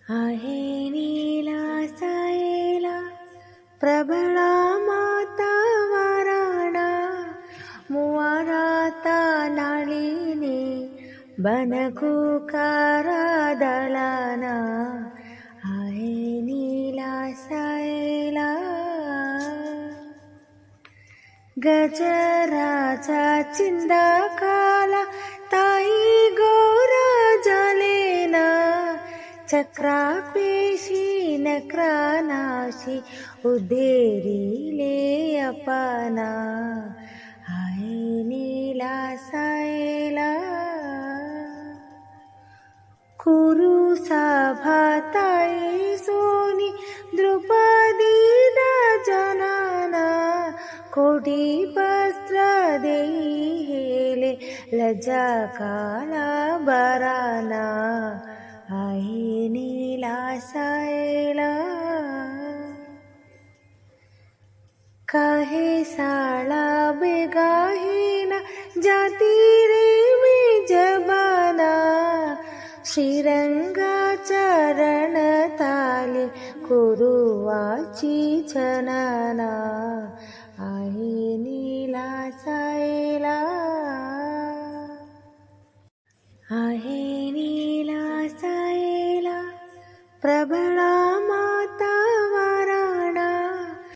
आहे नीला सायला प्रबळा माता वाराणा मुवाराता नाळीने बनकुकारा दळाना आहे नीला सायला गजराचा चिंदा काला ताई गोरा झालेला चक्रा पेशी नक्रानाशी उधेरिले अपना आहे नीला सायला कुरुसा भाताई सोनी द्रुपदी जनाना कोटी वस्त्र देई हेले लज्जा काला बराना आहे नीला सायला काहे साळा बेगाहीना जाती रे मी जबाना श्रीरंगा चरण ताली कुरुवाची छनाना आहे नीला सायला आहे नीला सायला प्रभा